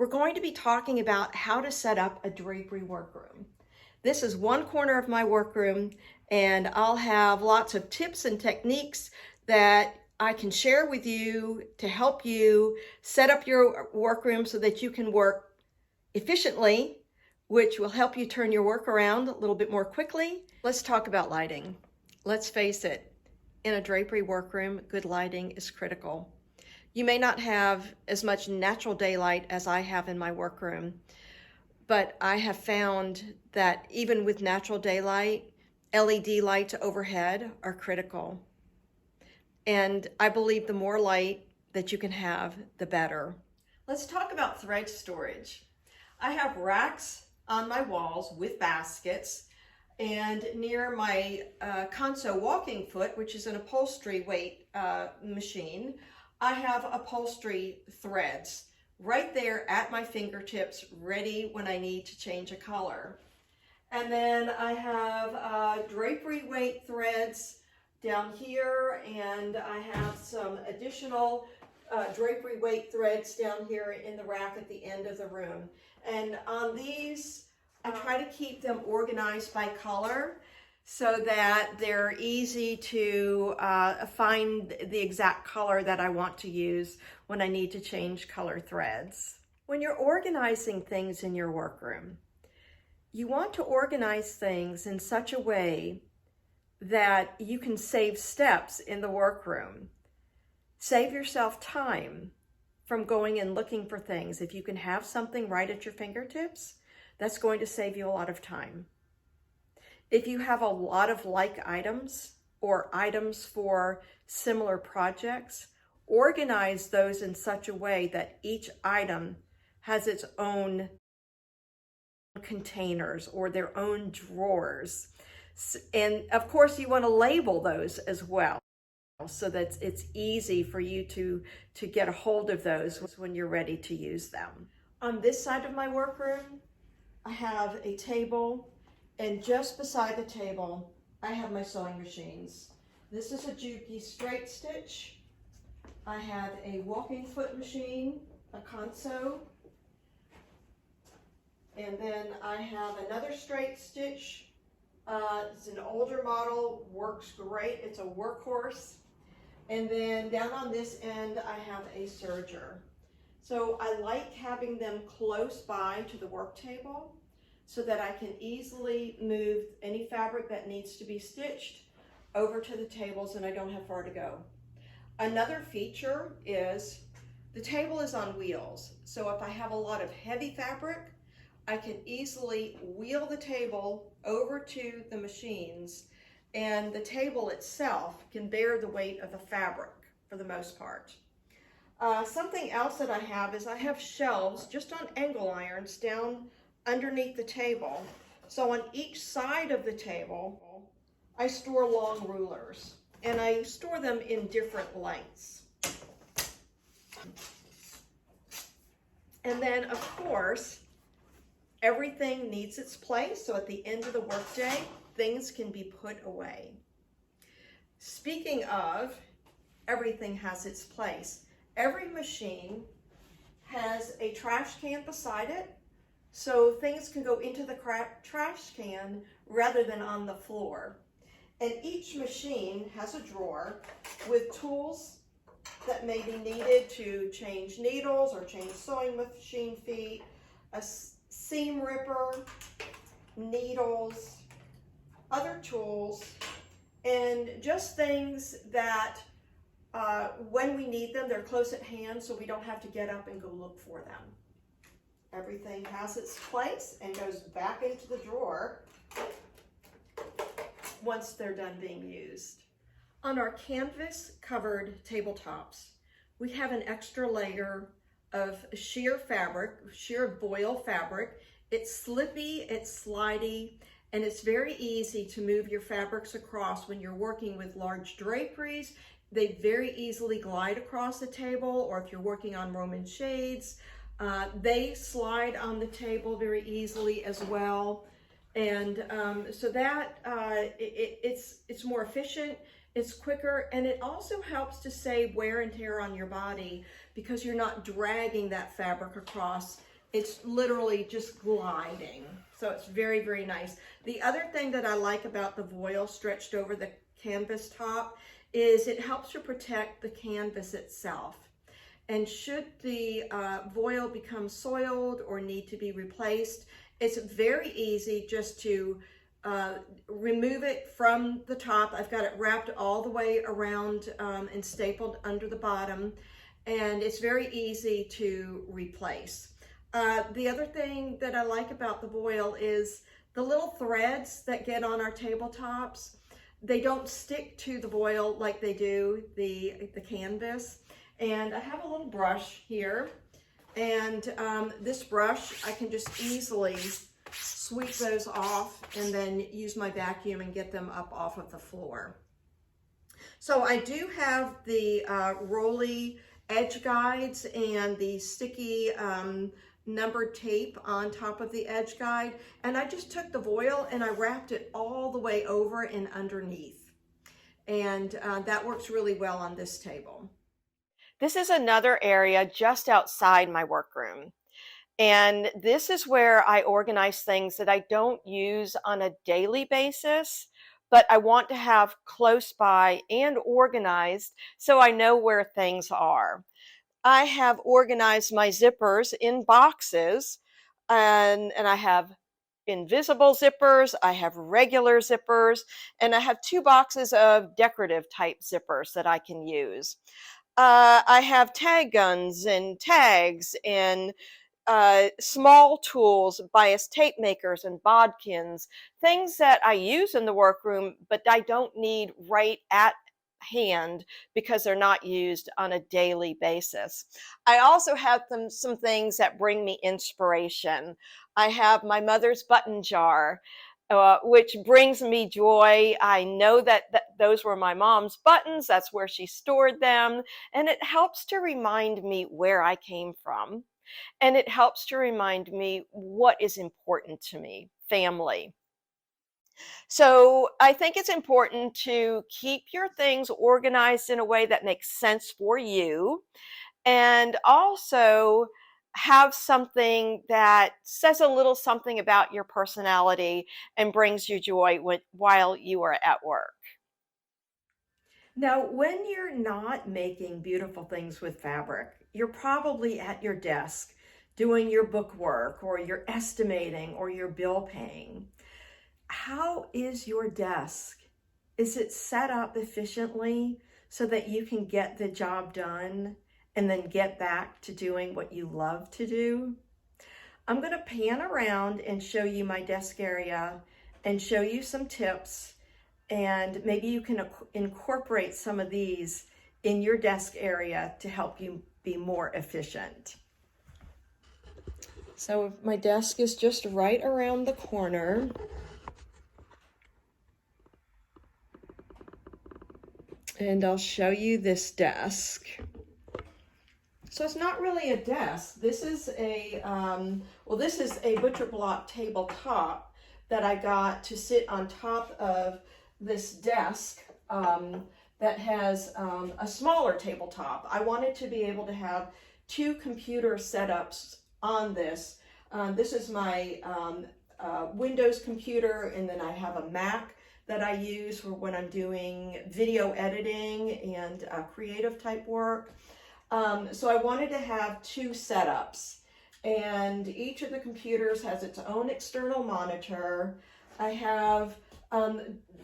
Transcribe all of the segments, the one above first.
we're going to be talking about how to set up a drapery workroom. This is one corner of my workroom, and I'll have lots of tips and techniques that I can share with you to help you set up your workroom so that you can work efficiently, which will help you turn your work around a little bit more quickly. Let's talk about lighting. Let's face it, in a drapery workroom, good lighting is critical. You may not have as much natural daylight as I have in my workroom, but I have found that even with natural daylight, LED lights overhead are critical. And I believe the more light that you can have, the better. Let's talk about thread storage. I have racks on my walls with baskets, and near my Consew walking foot, which is an upholstery weight machine, I have upholstery threads right there at my fingertips, ready when I need to change a color. And then I have drapery weight threads down here, and I have some additional drapery weight threads down here in the rack at the end of the room. And on these, I try to keep them organized by color so that they're easy to find the exact color that I want to use when I need to change color threads. When you're organizing things in your workroom, you want to organize things in such a way that you can save steps in the workroom. Save yourself time from going and looking for things. If you can have something right at your fingertips, that's going to save you a lot of time. If you have a lot of like items or items for similar projects, organize those in such a way that each item has its own containers or their own drawers. And of course, you want to label those as well, so that it's easy for you to get a hold of those when you're ready to use them. On this side of my workroom, I have a table, and just beside the table, I have my sewing machines. This is a Juki straight stitch. I have a walking foot machine, a Consew, and then I have another straight stitch. It's an older model, works great. It's a workhorse. And then down on this end, I have a serger. So I like having them close by to the work table so that I can easily move any fabric that needs to be stitched over to the tables and I don't have far to go. Another feature is the table is on wheels. So if I have a lot of heavy fabric, I can easily wheel the table over to the machines, and the table itself can bear the weight of the fabric for the most part. Something else that I have is I have shelves just on angle irons down underneath the table. So on each side of the table, I store long rulers, and I store them in different lengths. And then, of course, everything needs its place, so at the end of the workday, things can be put away. Speaking of, everything has its place. Every machine has a trash can beside it, so things can go into the trash can rather than on the floor. And each machine has a drawer with tools that may be needed to change needles or change sewing machine feet, a seam ripper, needles, other tools, and just things that when we need them, they're close at hand, so we don't have to get up and go look for them. Everything has its place and goes back into the drawer once they're done being used. On our canvas covered tabletops, we have an extra layer of sheer fabric, sheer voile fabric. It's slippy, it's slidey, and it's very easy to move your fabrics across when you're working with large draperies. They very easily glide across the table, or if you're working on Roman shades, they slide on the table very easily as well. And so that it's more efficient, it's quicker, and it also helps to save wear and tear on your body because you're not dragging that fabric across It's literally just gliding. So it's very, very nice. The other thing that I like about the voile stretched over the canvas top is it helps to protect the canvas itself. And should the voile become soiled or need to be replaced, it's very easy just to remove it from the top. I've got it wrapped all the way around and stapled under the bottom, and it's very easy to replace. The other thing that I like about the voile is the little threads that get on our tabletops. They don't stick to the voile like they do the canvas. And I have a little brush here, and this brush, I can just easily sweep those off and then use my vacuum and get them up off of the floor. So I do have the rolly edge guides and the sticky numbered tape on top of the edge guide, and I just took the voile and I wrapped it all the way over and underneath, and that works really well on this table. This is another area just outside my workroom. And this is where I organize things that I don't use on a daily basis, but I want to have close by and organized so I know where things are. I have organized my zippers in boxes, and I have invisible zippers, I have regular zippers, and I have 2 boxes of decorative type zippers that I can use. I have tag guns and tags and small tools, bias tape makers and bodkins, things that I use in the workroom, but I don't need right at hand because they're not used on a daily basis. I also have some things that bring me inspiration. I have my mother's button jar, which brings me joy. I know that those were my mom's buttons. That's where she stored them. And it helps to remind me where I came from. And it helps to remind me what is important to me, family. So I think it's important to keep your things organized in a way that makes sense for you, and also have something that says a little something about your personality and brings you joy while you are at work. Now, when you're not making beautiful things with fabric, you're probably at your desk doing your book work, or you're estimating, or you're bill paying. How is your desk? Is it set up efficiently so that you can get the job done and then get back to doing what you love to do? I'm going to pan around and show you my desk area and show you some tips, and maybe you can incorporate some of these in your desk area to help you be more efficient. So my desk is just right around the corner. And I'll show you this desk. So it's not really a desk. This is a, this is a butcher block tabletop that I got to sit on top of this desk that has a smaller tabletop. I wanted to be able to have 2 computer setups on this. This is my Windows computer, and then I have a Mac that I use for when I'm doing video editing and creative type work. So I wanted to have 2 setups, and each of the computers has its own external monitor. I have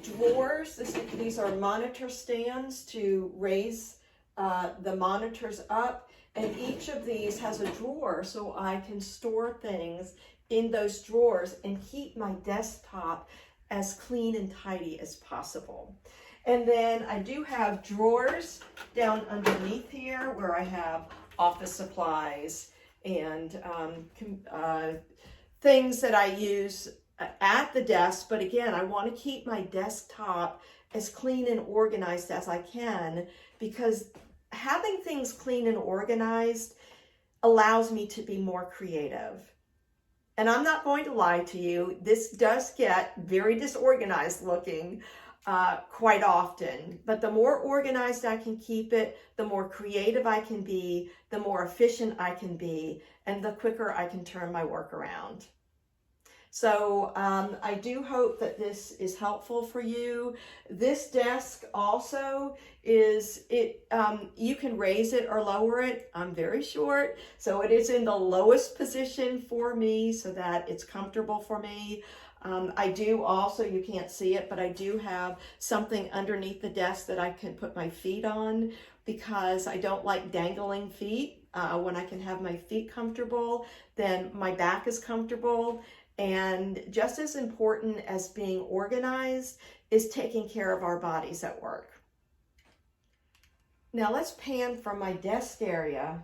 drawers. These are monitor stands to raise the monitors up, and each of these has a drawer so I can store things in those drawers and keep my desktop as clean and tidy as possible. And then I do have drawers down underneath here where I have office supplies and things that I use at the desk. But again, I want to keep my desktop as clean and organized as I can, because having things clean and organized allows me to be more creative. And I'm not going to lie to you, this does get very disorganized looking. quite often. But the more organized I can keep it, the more creative I can be, the more efficient I can be, and the quicker I can turn my work around. So I do hope that this is helpful for you. This desk also is, you can raise it or lower it. I'm very short, so it is in the lowest position for me so that it's comfortable for me. I do also, you can't see it, but I do have something underneath the desk that I can put my feet on because I don't like dangling feet. When I can have my feet comfortable, then my back is comfortable. And just as important as being organized is taking care of our bodies at work. Now let's pan from my desk area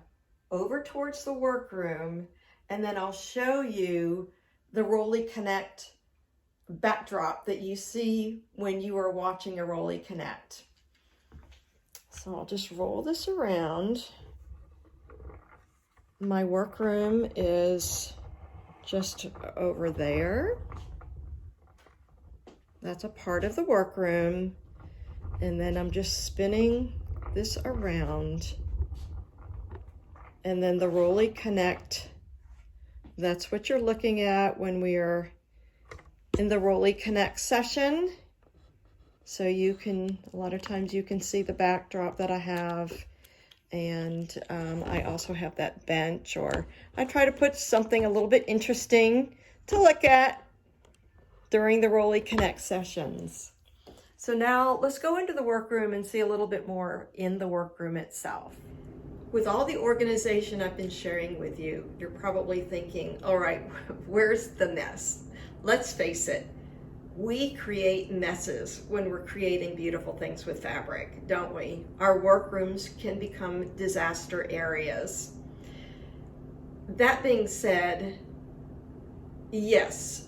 over towards the workroom, and then I'll show you the Rolly Connect backdrop that you see when you are watching a Rolly Connect. So I'll just roll this around. My workroom is just over there. That's a part of the workroom. And then I'm just spinning this around. And then the Rolly Connect, that's what you're looking at when we are in the Rolly Connect session. So you can, a lot of times you can see the backdrop that I have. And I also have that bench, or I try to put something a little bit interesting to look at during the Rolly Connect sessions. So now let's go into the workroom and see a little bit more in the workroom itself. With all the organization I've been sharing with you, you're probably thinking, all right, where's the mess? Let's face it. We create messes when we're creating beautiful things with fabric, don't we? Our workrooms can become disaster areas. That being said, yes,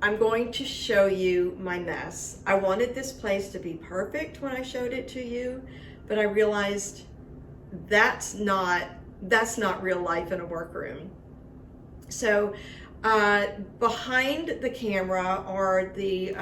I'm going to show you my mess. I wanted this place to be perfect when I showed it to you, but I realized that's not real life in a workroom. So behind the camera are the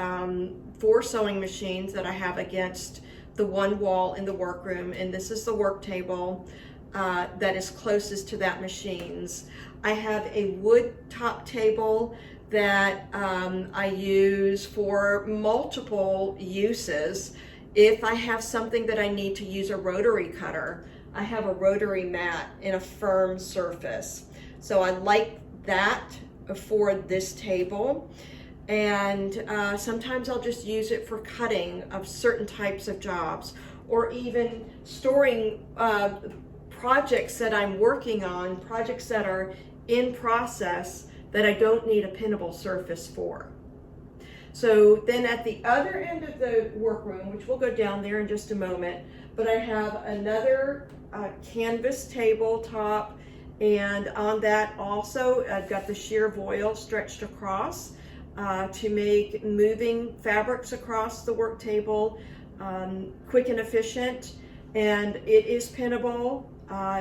4 sewing machines that I have against the one wall in the workroom, and this is the work table that is closest to that machines. I have a wood top table that I use for multiple uses. If I have something that I need to use a rotary cutter, I have a rotary mat in a firm surface. So I like that for this table, and sometimes I'll just use it for cutting of certain types of jobs, or even storing projects that I'm working on, projects that are in process that I don't need a pinnable surface for. So then at the other end of the workroom, which we'll go down there in just a moment, but I have another canvas tabletop. And on that also, I've got the sheer voile stretched across to make moving fabrics across the work table quick and efficient. And it is pinnable.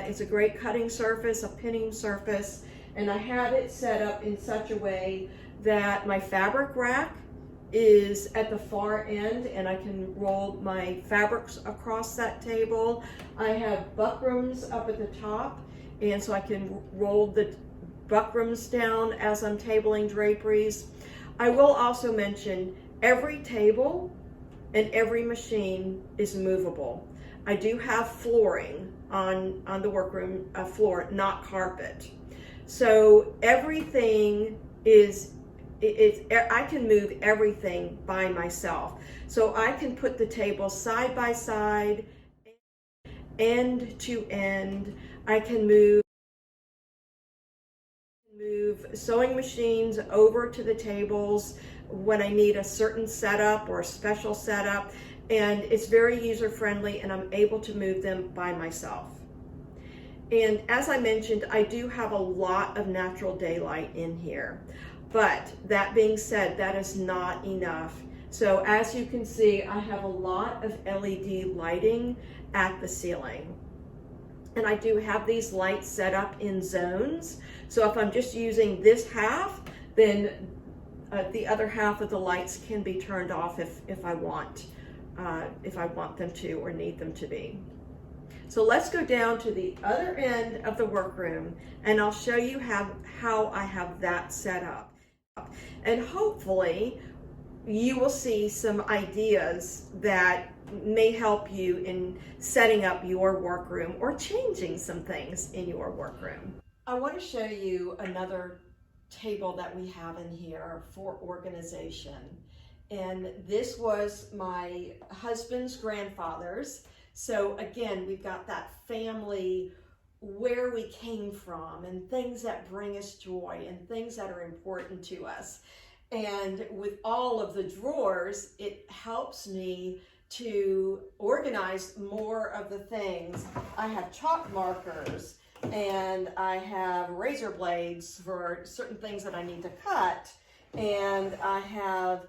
It's a great cutting surface, a pinning surface. And I have it set up in such a way that my fabric rack is at the far end, and I can roll my fabrics across that table. I have buckrams up at the top, and so I can roll the buckrams down as I'm tabling draperies. I will also mention every table and every machine is movable. I do have flooring on the workroom floor, not carpet. So everything I can move everything by myself. So I can put the table side by side, end to end. I can move sewing machines over to the tables when I need a certain setup or a special setup, and it's very user friendly, and I'm able to move them by myself. And as I mentioned, I do have a lot of natural daylight in here, but that being said, that is not enough. So as you can see, I have a lot of LED lighting at the ceiling. And I do have these lights set up in zones. So if I'm just using this half, then The other half of the lights can be turned off if I want them to or need them to be. So let's go down to the other end of the workroom and I'll show you how I have that set up. And hopefully you will see some ideas that may help you in setting up your workroom or changing some things in your workroom. I want to show you another table that we have in here for organization. And this was my husband's grandfather's. So again, we've got that family, where we came from and things that bring us joy and things that are important to us. And with all of the drawers, it helps me to organize more of the things. I have chalk markers and I have razor blades for certain things that I need to cut. And I have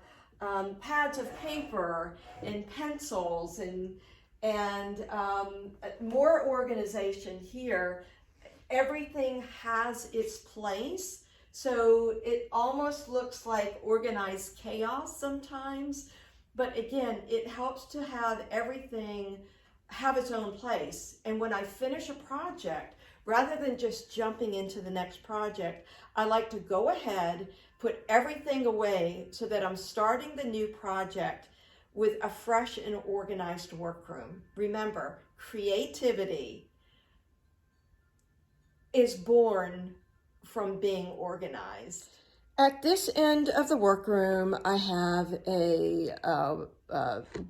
pads of paper and pencils and more organization here. Everything has its place, so it almost looks like organized chaos sometimes, but again, it helps to have everything have its own place. And when I finish a project, rather than just jumping into the next project, I like to go ahead, put everything away so that I'm starting the new project with a fresh and organized workroom. Remember, creativity is born from being organized. At this end of the workroom, I have a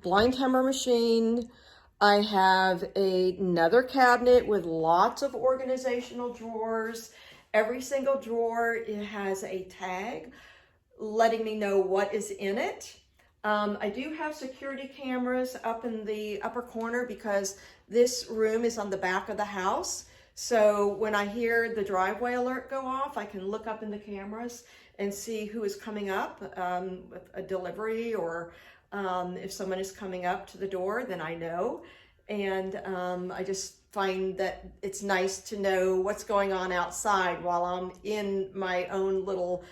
blind hammer machine. I have another cabinet with lots of organizational drawers. Every single drawer, it has a tag letting me know what is in it. I do have security cameras up in the upper corner because this room is on the back of the house. So when I hear the driveway alert go off, I can look up in the cameras and see who is coming up with a delivery, or if someone is coming up to the door, then I know. And I just find that it's nice to know what's going on outside while I'm in my own little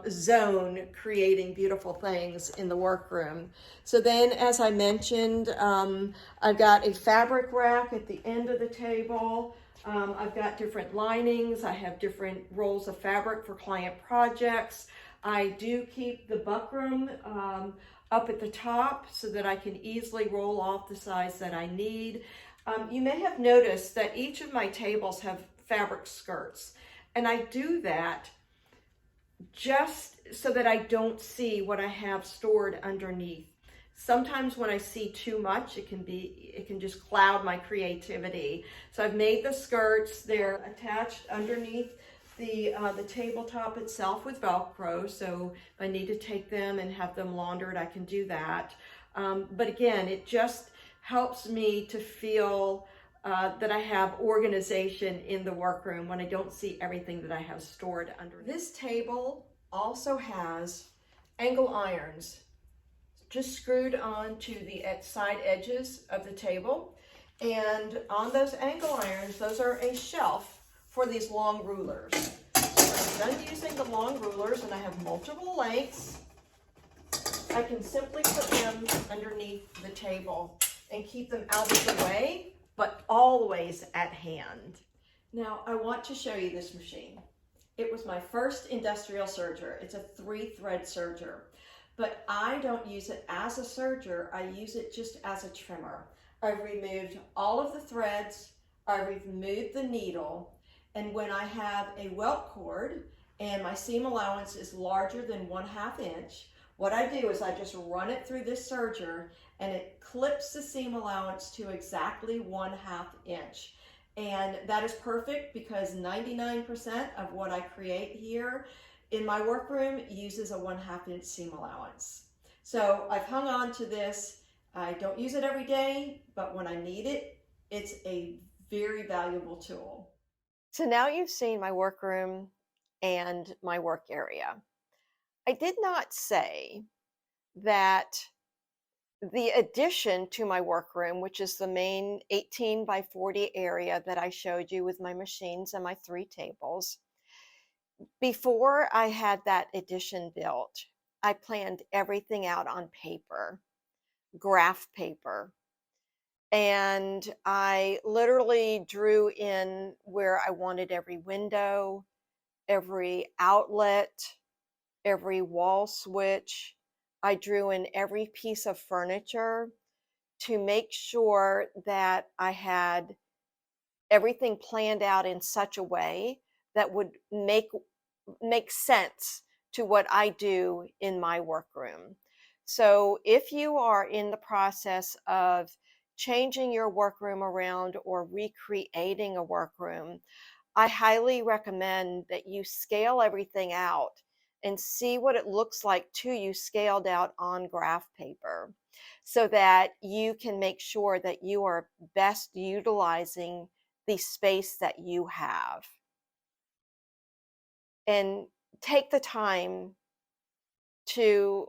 zone creating beautiful things in the workroom. So then, as I mentioned, I've got a fabric rack at the end of the table. I've got different linings. I have different rolls of fabric for client projects. I do keep the buckram up at the top so that I can easily roll off the size that I need. You may have noticed that each of my tables have fabric skirts, and I do that just so that I don't see what I have stored underneath. Sometimes when I see too much, it can just cloud my creativity. So I've made the skirts. They're attached underneath the tabletop itself with Velcro. So if I need to take them and have them laundered, I can do that. But again, it just helps me to feel that I have organization in the workroom when I don't see everything that I have stored under. This table also has angle irons just screwed on to the side edges of the table. And on those angle irons, those are a shelf for these long rulers. So I'm done using the long rulers and I have multiple lengths. I can simply put them underneath the table and keep them out of the way, but always at hand. Now, I want to show you this machine. It was my first industrial serger. It's a 3-thread serger, but I don't use it as a serger. I use it just as a trimmer. I've removed all of the threads. I've removed the needle. And when I have a welt cord and my seam allowance is larger than 1/2 inch, what I do is I just run it through this serger and it clips the seam allowance to exactly 1/2 inch. And that is perfect because 99% of what I create here in my workroom uses a 1/2 inch seam allowance. So I've hung on to this. I don't use it every day, but when I need it, it's a very valuable tool. So now you've seen my workroom and my work area. I did not say that the addition to my workroom, which is the main 18 by 40 area that I showed you with my machines and my 3 tables, before I had that addition built, I planned everything out on paper, graph paper. And I literally drew in where I wanted every window, every outlet, every wall switch. I drew in every piece of furniture to make sure that I had everything planned out in such a way that would make sense to what I do in my workroom. So if you are in the process of changing your workroom around or recreating a workroom, I highly recommend that you scale everything out and see what it looks like to you scaled out on graph paper so that you can make sure that you are best utilizing the space that you have. And take the time to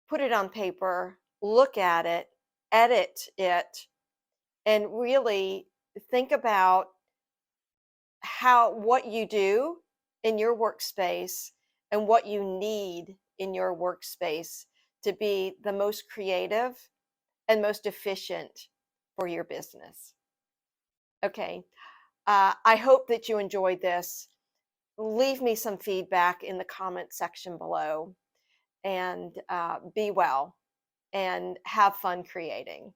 put it on paper, look at it, edit it, and really think about what you do in your workspace and what you need in your workspace to be the most creative and most efficient for your business. Okay, I hope that you enjoyed this. Leave me some feedback in the comment section below, and be well and have fun creating.